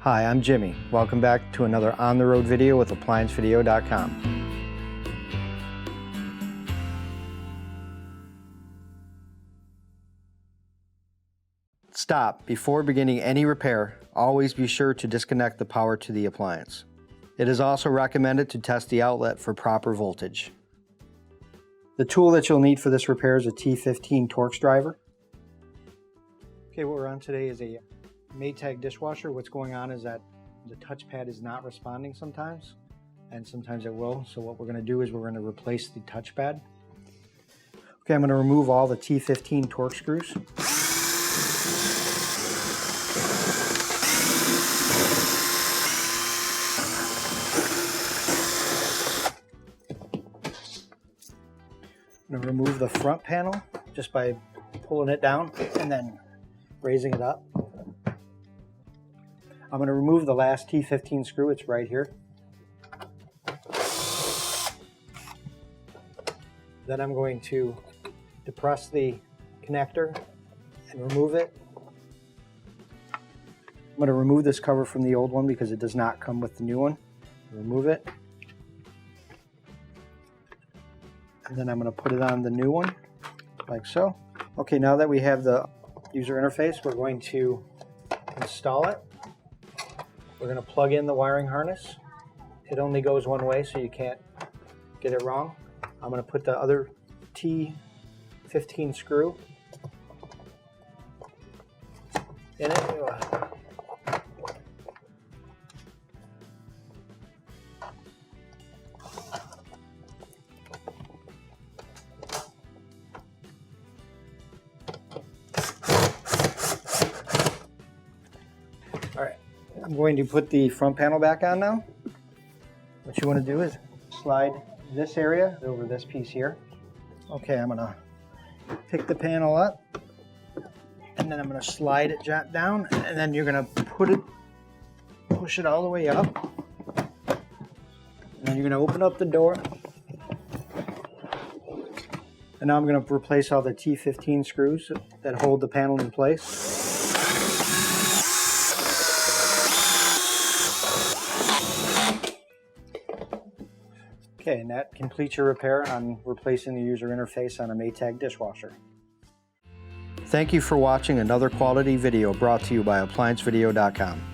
Hi, I'm Jimmy. Welcome back to another on-the-road video with ApplianceVideo.com. Stop. Before beginning any repair, always be sure to disconnect the power to the appliance. It is also recommended to test the outlet for proper voltage. The tool that you'll need for this repair is a T15 Torx driver. Okay, what we're on today is a Maytag dishwasher. What's going on is that the touchpad is not responding sometimes, and sometimes it will. So what we're going to do is we're going to replace the touchpad. Okay, I'm going to remove all the T15 Torx screws. I'm going to remove the front panel just by pulling it down and then raising it up. I'm going to remove the last T15 screw. It's right here. Then I'm going to depress the connector and remove it. I'm going to remove this cover from the old one because it does not come with the new one. Remove it. And then I'm going to put it on the new one, like so. Okay, now that we have the user interface, we're going to install it. We're going to plug in the wiring harness. It only goes one way, so you can't get it wrong. I'm going to put the other T15 screw in it. I'm going to put the front panel back on now. What you want to do is slide this area over this piece here. Okay, I'm going to pick the panel up, and then I'm going to slide it down, and then you're going to push it all the way up. And then you're going to open up the door. And now I'm going to replace all the T15 screws that hold the panel in place. Okay, and that completes your repair on replacing the user interface on a Maytag dishwasher. Thank you for watching another quality video brought to you by ApplianceVideo.com.